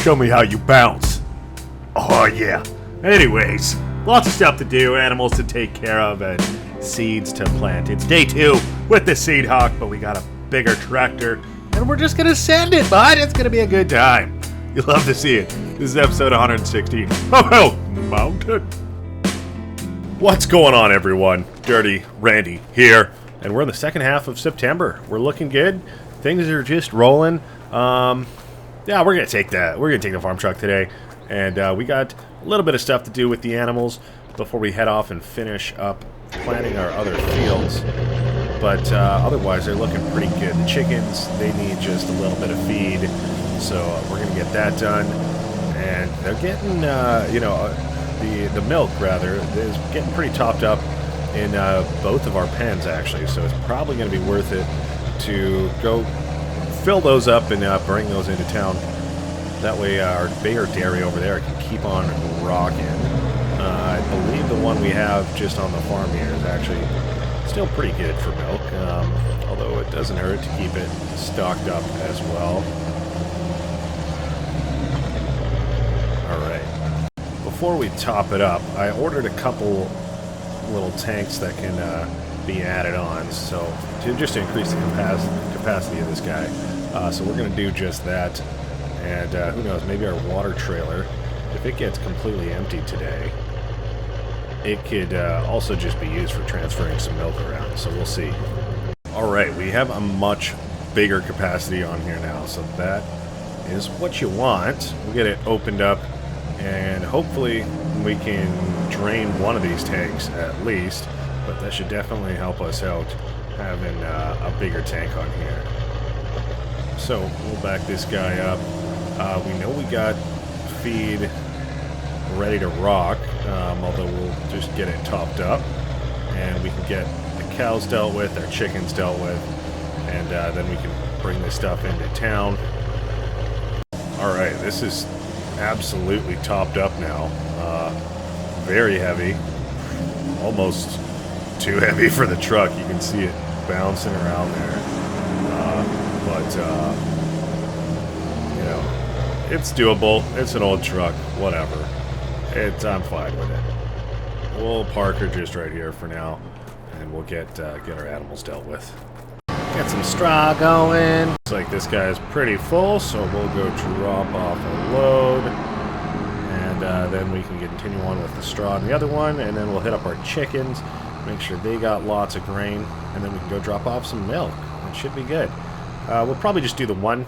Show me how you bounce. Oh yeah. Anyways, lots of stuff to do, animals to take care of, and seeds to plant. It's day 2 with the Seed Hawk, but we got a bigger tractor, and we're just gonna send it, bud. It's gonna be a good time. You'll love to see it. This is episode 116. Oh, Mountain. What's going on, everyone? Dirty Randy here, and we're in the second half of September. We're looking good. Things are just rolling. Yeah, we're gonna take that. We're gonna take the farm truck today, and we got a little bit of stuff to do with the animals before we head off and finish up planting our other fields. But otherwise, they're looking pretty good. The chickens, they need just a little bit of feed, so we're gonna get that done. And they're getting, the milk rather is getting pretty topped up in both of our pens actually. So it's probably gonna be worth it to go fill those up and bring those into town. That way our bigger dairy over there can keep on rocking. I believe the one we have just on the farm here is actually still pretty good for milk, although it doesn't hurt to keep it stocked up as well. Alright, before we top it up, I ordered a couple little tanks that can be added on, so just to increase the capacity of this guy. So we're going to do just that, and who knows, maybe our water trailer, if it gets completely empty today, it could also just be used for transferring some milk around, so we'll see. Alright, we have a much bigger capacity on here now, so that is what you want. We'll get it opened up, and hopefully we can drain one of these tanks at least, but that should definitely help us out having a bigger tank on here. So we'll back this guy up. We know we got feed ready to rock, although we'll just get it topped up, and we can get the cows dealt with, our chickens dealt with, and then we can bring this stuff into town. Alright, this is absolutely topped up now. Very heavy, almost too heavy for the truck. You can see it bouncing around there, but you know, it's doable. It's an old truck, whatever. I'm fine with it. We'll park her just right here for now, and we'll get our animals dealt with. Get some straw going. Looks like this guy is pretty full, so we'll go drop off a load, and then we can continue on with the straw on the other one, and then we'll hit up our chickens, make sure they got lots of grain, and then we can go drop off some milk. It should be good. We'll probably just do the one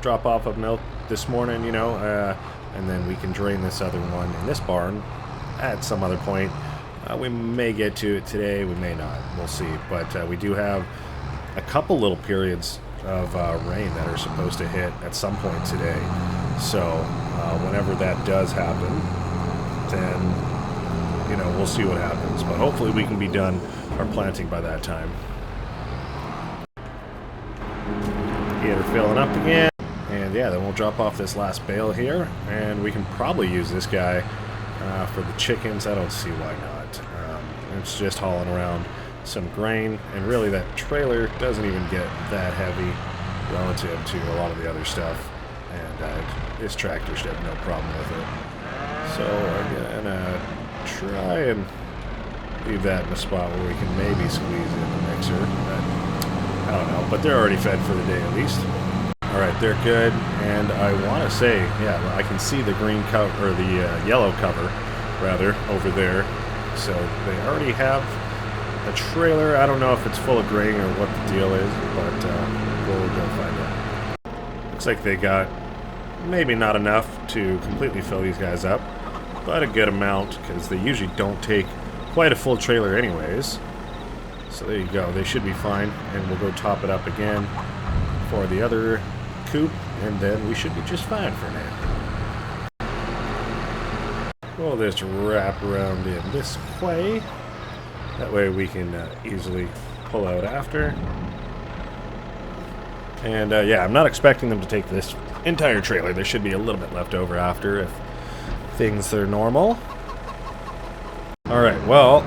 drop off of milk this morning, and then we can drain this other one in this barn at some other point. We may get to it today, we may not, we'll see. But we do have a couple little periods of rain that are supposed to hit at some point today. So whenever that does happen, then we'll see what happens. But hopefully we can be done our planting by that time. Get her filling up again. And yeah, then we'll drop off this last bale here, and we can probably use this guy for the chickens. I don't see why not. It's just hauling around some grain, and really that trailer doesn't even get that heavy relative to a lot of the other stuff, and this tractor should have no problem with it. So I'm gonna try and leave that in a spot where we can maybe squeeze in the mixer. But I don't know, but they're already fed for the day at least. Alright, they're good, and I want to say, yeah, I can see the green cover, or the yellow cover, rather, over there. So they already have a trailer. I don't know if it's full of grain or what the deal is, but we'll go find out. Looks like they got maybe not enough to completely fill these guys up, but a good amount, because they usually don't take quite a full trailer anyways. So there you go, they should be fine, and we'll go top it up again for the other coop, and then we should be just fine for now. We'll just wrap around in this way. That way we can easily pull out after. And yeah, I'm not expecting them to take this entire trailer. There should be a little bit left over after if things are normal. Alright, well,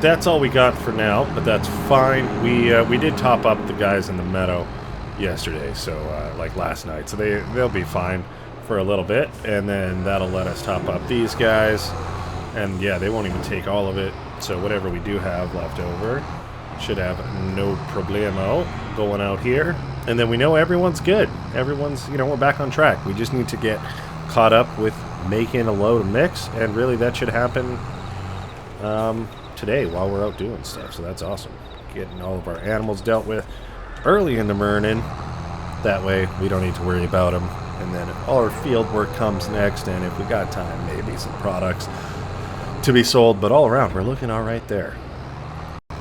that's all we got for now, but that's fine. We did top up the guys in the meadow yesterday, so like last night. So they'll be fine for a little bit, and then that'll let us top up these guys. And yeah, they won't even take all of it. So whatever we do have left over should have no problemo going out here. And then we know everyone's good. Everyone's, we're back on track. We just need to get caught up with making a load of mix, and really that should happen today while we're out doing stuff. So that's awesome. Getting all of our animals dealt with early in the morning. That way we don't need to worry about them. And then all our field work comes next, and if we got time, maybe some products to be sold. But all around, we're looking all right there.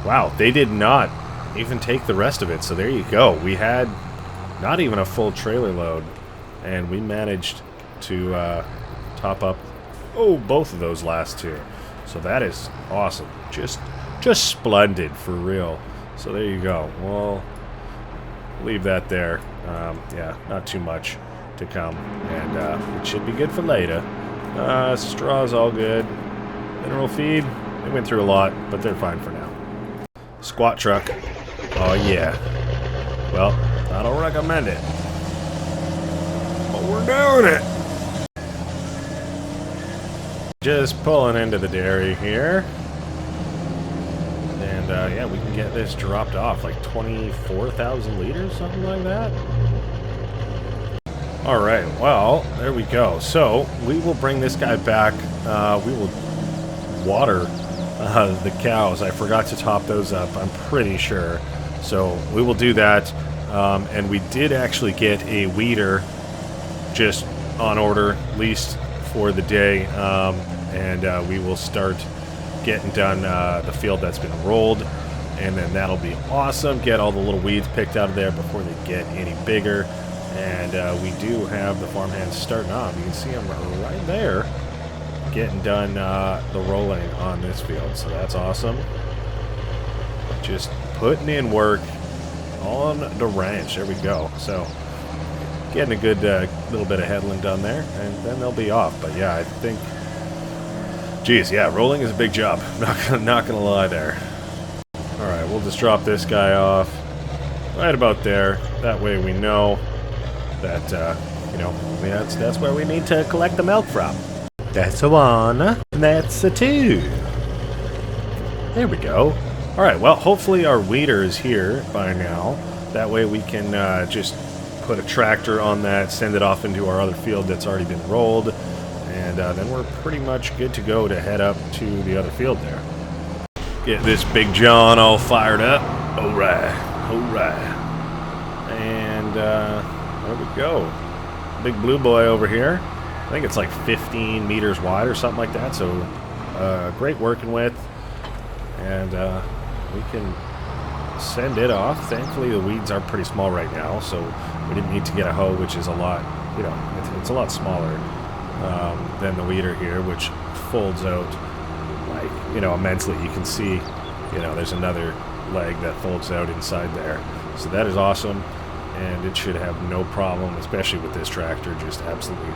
Wow, they did not even take the rest of it. So there you go. We had not even a full trailer load, and we managed to top up both of those last two. So that is awesome. Just splendid for real. So there you go. We'll leave that there. Yeah, not too much to come, and it should be good for later. Straw's all good. Mineral feed, they went through a lot, but they're fine for now. Squat truck. Oh yeah. Well, I don't recommend it, but we're doing it. Just pulling into the dairy here. And yeah, we can get this dropped off, like 24,000 liters, something like that. Alright, well, there we go. So, we will bring this guy back. We will water the cows. I forgot to top those up, I'm pretty sure. So, we will do that. And we did actually get a weeder just on order, at least for the day. And we will start getting done the field that's been rolled, and then that'll be awesome. Get all the little weeds picked out of there before they get any bigger. And we do have the farmhands starting on. You can see them right there getting done the rolling on this field, so that's awesome. Just putting in work on the ranch. There we go. So getting a good little bit of headland done there, and then they'll be off. But yeah, I think, geez, yeah, rolling is a big job. Not gonna lie there. All right, we'll just drop this guy off right about there. That way we know that that's where we need to collect the milk from. That's a one, and that's a two. There we go. All right, well, hopefully our weeder is here by now. That way we can just put a tractor on that, send it off into our other field that's already been rolled, and then we're pretty much good to go to head up to the other field there. Get this Big John all fired up. All right. And there we go. Big blue boy over here. I think it's like 15 meters wide or something like that, so great working with. And we can send it off. Thankfully the weeds are pretty small right now, so we didn't need to get a hoe, which is a lot, it's a lot smaller than the weeder here, which folds out like, immensely. You can see, there's another leg that folds out inside there. So that is awesome, and it should have no problem, especially with this tractor, just absolutely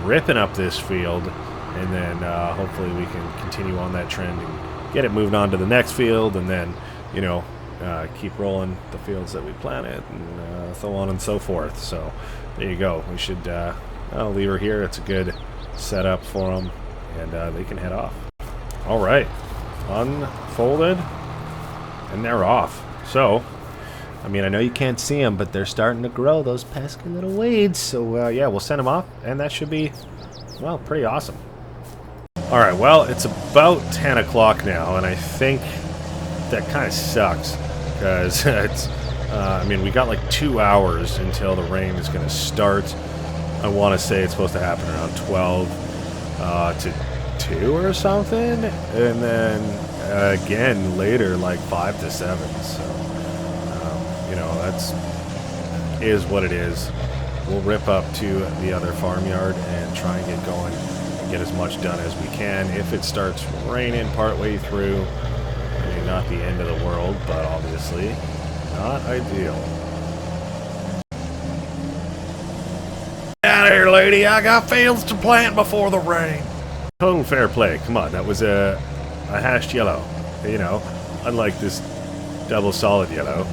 ripping up this field. And then hopefully we can continue on that trend and get it moved on to the next field, and then, keep rolling the fields that we planted, and so on and so forth. So there you go. We should I'll leave her here. It's a good setup for them, and they can head off. All right, unfolded, and they're off. So, I know you can't see them, but they're starting to grow, those pesky little weeds. So yeah, we'll send them off, and that should be, well, pretty awesome. All right, well, it's about 10 o'clock now, and I think that kind of sucks, because it's, we got like 2 hours until the rain is going to start. I want to say it's supposed to happen around 12 to 2 or something, and then again later, like 5 to 7. So, that's is what it is. We'll rip up to the other farmyard and try and get going and get as much done as we can. If it starts raining partway through, not the end of the world, but obviously not ideal. Get out of here, lady. I got fields to plant before the rain. Total fair play. Come on, that was a hashed yellow. Unlike this double solid yellow.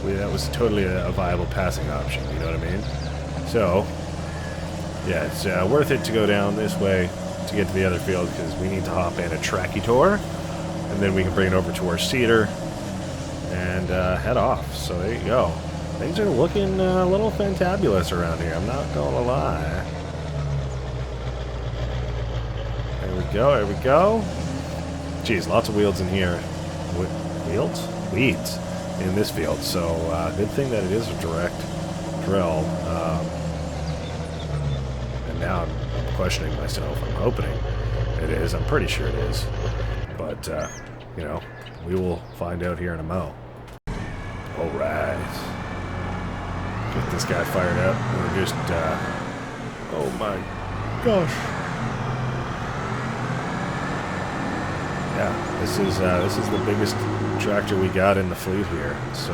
that was totally a viable passing option, you know what I mean? So, yeah, it's worth it to go down this way to get to the other field, because we need to hop in a Trackitor, and then we can bring it over to our seeder and head off. So there you go. Things are looking a little fantabulous around here, I'm not gonna lie. There we go, there we go. Geez, lots of weeds in here. Weeds? Weeds in this field, so good thing that it is a direct drill. And now I'm questioning myself. I'm hoping it is. I'm pretty sure it is. But, you know, we will find out here in a mo. Alright. Get this guy fired up. We're just, oh my gosh. Yeah, this is the biggest tractor we got in the fleet here. So,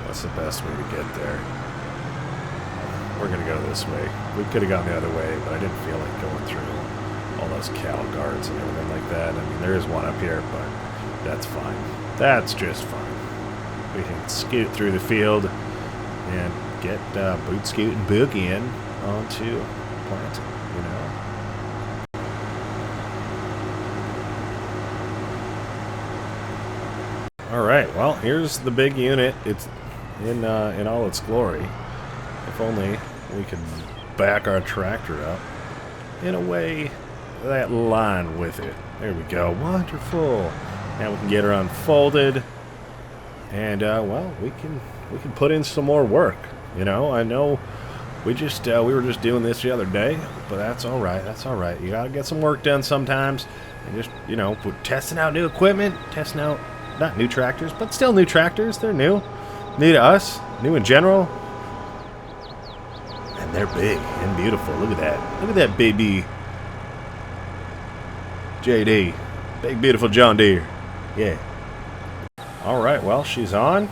what's the best way to get there? We're gonna go this way. We could have gone the other way, but I didn't feel like going through all those cattle guards and everything like that. I mean, there is one up here, but that's fine. That's just fine. We can scoot through the field and get boot scoot and book in onto planting, you know. Alright, well, here's the big unit. It's in all its glory. If only we could back our tractor up in a way that line with it. There we go. Wonderful. Now we can get her unfolded. And, well, we can put in some more work. You know, I know we were just doing this the other day, but that's alright. That's alright. You gotta get some work done sometimes. And just, you know, we're testing out new equipment, testing out not new tractors, but still new tractors. They're new. New to us. New in general. And they're big and beautiful. Look at that. Look at that baby. JD. Big, beautiful John Deere. Yeah. Alright, well, she's on.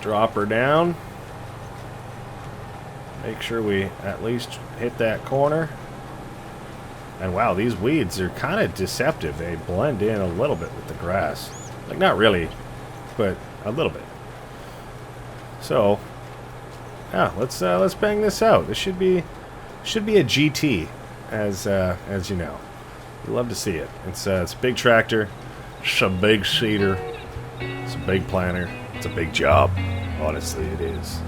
Drop her down. Make sure we at least hit that corner. And wow, these weeds are kind of deceptive. They blend in a little bit with the grass. Like, not really, but a little bit. So, yeah, let's bang this out. This should be a GT, as you know. We love to see it. It's a big tractor, it's a big seeder, it's a big planter, it's a big job. Honestly, it is.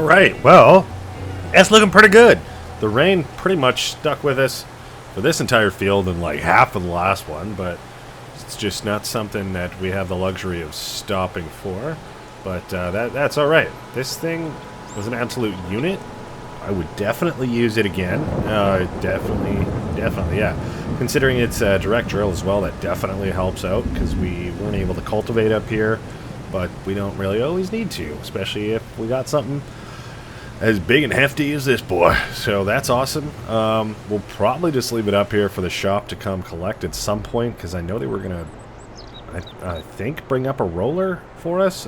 right, well, it's looking pretty good. The rain pretty much stuck with us for this entire field and like half of the last one, but it's just not something that we have the luxury of stopping for. But that's all right. This thing was an absolute unit. I would definitely use it again. Definitely, yeah. Considering it's a direct drill as well, that definitely helps out because we weren't able to cultivate up here, but we don't really always need to, especially if we got something as big and hefty as this boy. So that's awesome. We'll probably just leave it up here for the shop to come collect at some point because I know they were going to, I think, bring up a roller for us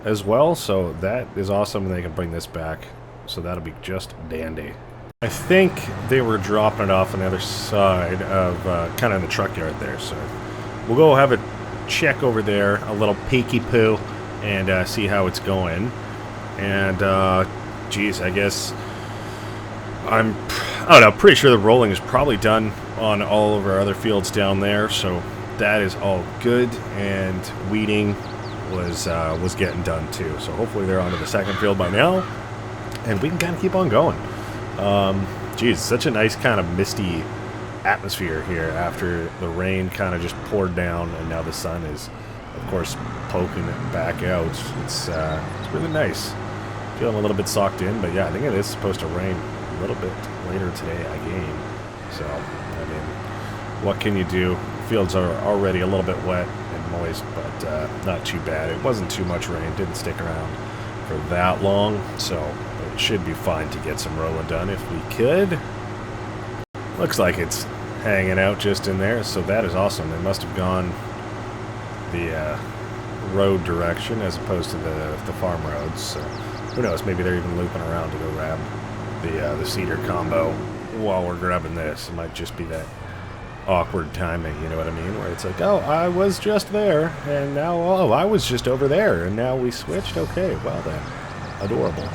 as well. So that is awesome, and they can bring this back. So that'll be just dandy. I think they were dropping it off on the other side of kind of in the truck yard there. So we'll go have a check over there, a little peeky poo, and see how it's going. And geez, I guess I don't know, pretty sure the rolling is probably done on all of our other fields down there. So that is all good, and weeding was getting done too. So hopefully they're onto the second field by now, and we can kind of keep on going. Geez, such a nice kind of misty atmosphere here after the rain kind of just poured down, and now the sun is, of course, poking it back out. It's really nice. Feeling a little bit socked in, but yeah, I think it is supposed to rain a little bit later today again. So, I mean, what can you do? Fields are already a little bit wet and moist, but not too bad. It wasn't too much rain, didn't stick around for that long, so it should be fine to get some rolling done if we could. Looks like it's hanging out just in there, so that is awesome. They must have gone the road direction as opposed to the farm roads, so who knows, maybe they're even looping around to go grab the cedar combo while we're grabbing this. It might just be that awkward timing, you know what I mean, where it's like, oh, I was just there, and now, oh, I was just over there, and now we switched? Okay, well then, adorable.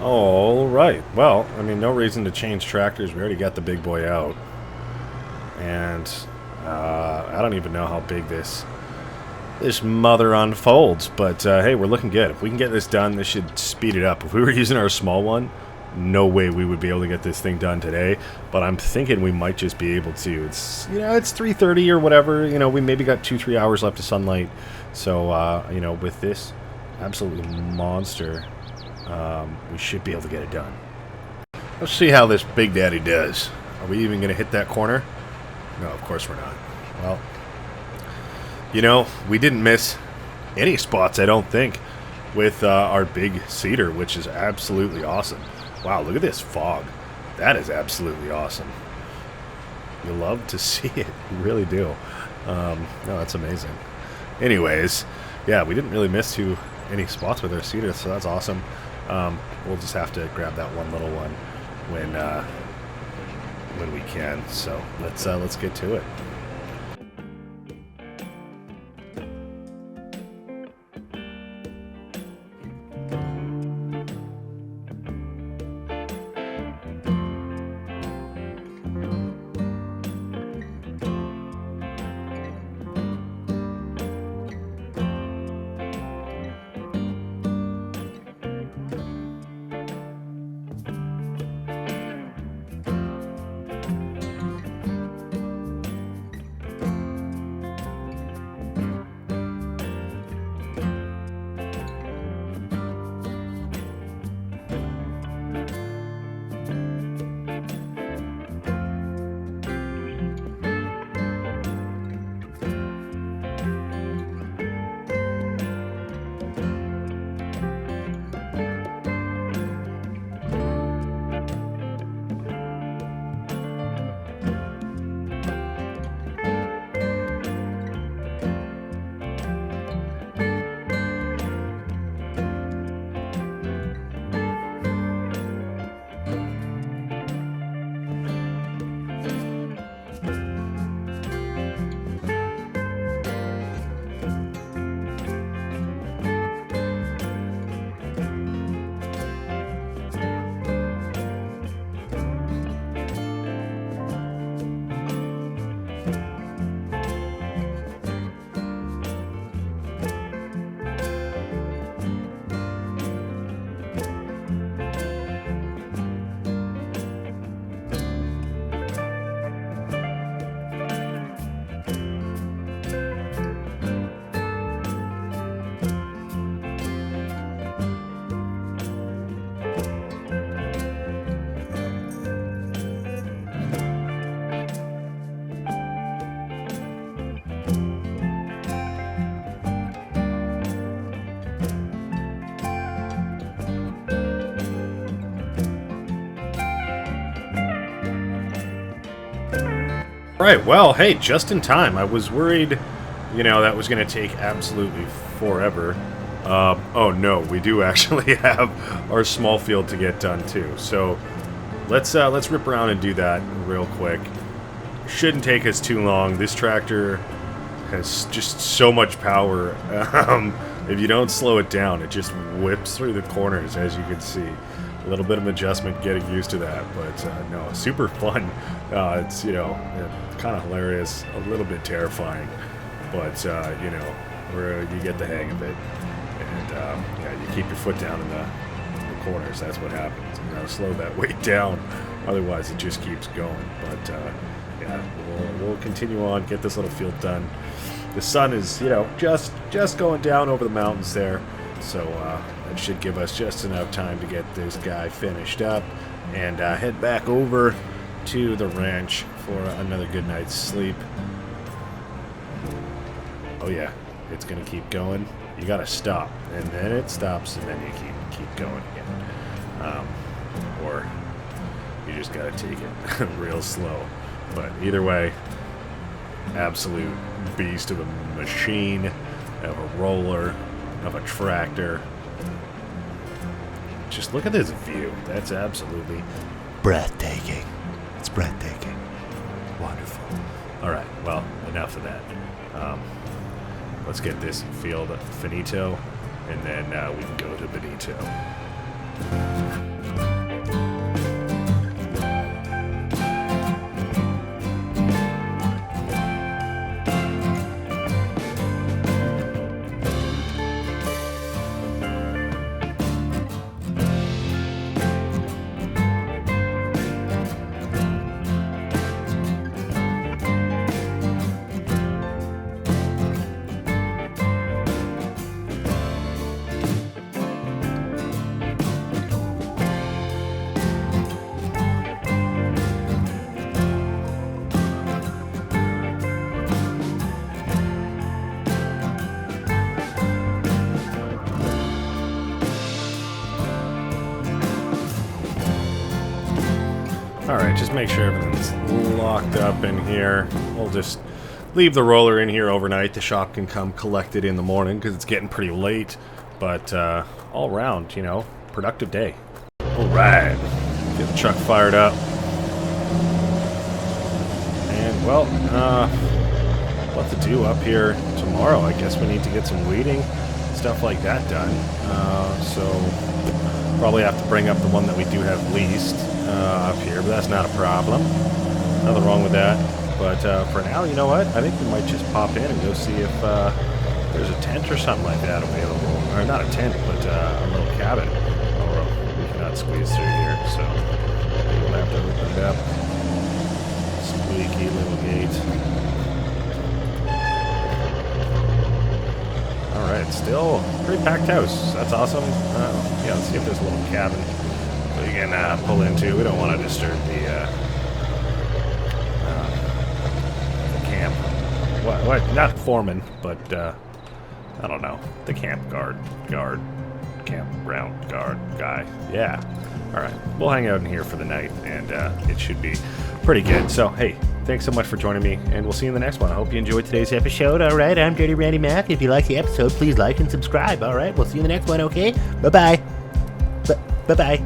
All right, well, I mean, no reason to change tractors. We already got the big boy out, and I don't even know how big this mother unfolds, but hey, we're looking good. If we can get this done, this should speed it up. If we were using our small one, no way we would be able to get this thing done today, but I'm thinking we might just be able to. It's, you know, it's 3:30 or whatever, you know, we maybe got 2-3 hours left of sunlight, so you know, with this absolute monster, we should be able to get it done. Let's see how this Big Daddy does. Are we even going to hit that corner? No, of course we're not. Well, you know, we didn't miss any spots, I don't think, with our big cedar, which is absolutely awesome. Wow, look at this fog. That is absolutely awesome. You love to see it. You really do. No, that's amazing. Anyways, yeah, we didn't really miss any spots with our cedar, so that's awesome. We'll just have to grab that one little one when we can. So let's get to it. Right, well, hey, just in time. I was worried, that was going to take absolutely forever. Oh no, we do actually have our small field to get done too. So let's rip around and do that real quick. Shouldn't take us too long. This tractor has just so much power. If you don't slow it down, it just whips through the corners, as you can see. A little bit of adjustment getting used to that, but no, super fun. It's kind of hilarious, a little bit terrifying, but where you get the hang of it, and yeah, you keep your foot down in the corners. That's what happens. Slow that weight down, otherwise it just keeps going. But yeah, we'll continue on, get this little field done. The sun is just going down over the mountains there, so that should give us just enough time to get this guy finished up and head back over to the ranch for another good night's sleep. Oh yeah, it's gonna keep going. You gotta stop, and then it stops, and then you keep going again. Or you just gotta take it real slow. But either way, absolute beast of a machine, of a roller, of a tractor. Just look at this view. That's absolutely breathtaking. It's breathtaking. Wonderful. Alright, well, enough of that. Let's get this field finito, and then we can go to Benito. Alright, just make sure everything's locked up in here. We'll just leave the roller in here overnight. The shop can come collect it in the morning because it's getting pretty late. But all around, productive day. Alright, get the truck fired up. And, well, what to do up here tomorrow? I guess we need to get some weeding, stuff like that done. So probably have to bring up the one that we do have leased up here, but that's not a problem. Nothing wrong with that. But for now, you know what? I think we might just pop in and go see if there's a tent or something like that available. Or not a tent, but a little cabin. Oh, we cannot squeeze through here, so we'll have to open it up. Squeaky little gate. Alright, still pretty packed house. That's awesome. Yeah, let's see if there's a little cabin so you can pull into. We don't want to disturb the camp. What? Not foreman, but I don't know. The campground guard guy. Yeah. Alright, we'll hang out in here for the night, and it should be pretty good. So, hey, thanks so much for joining me, and we'll see you in the next one. I hope you enjoyed today's episode. Alright, I'm Dirty Randy Math. If you like the episode, please like and subscribe. Alright, we'll see you in the next one, okay? Bye-bye. Bye-bye.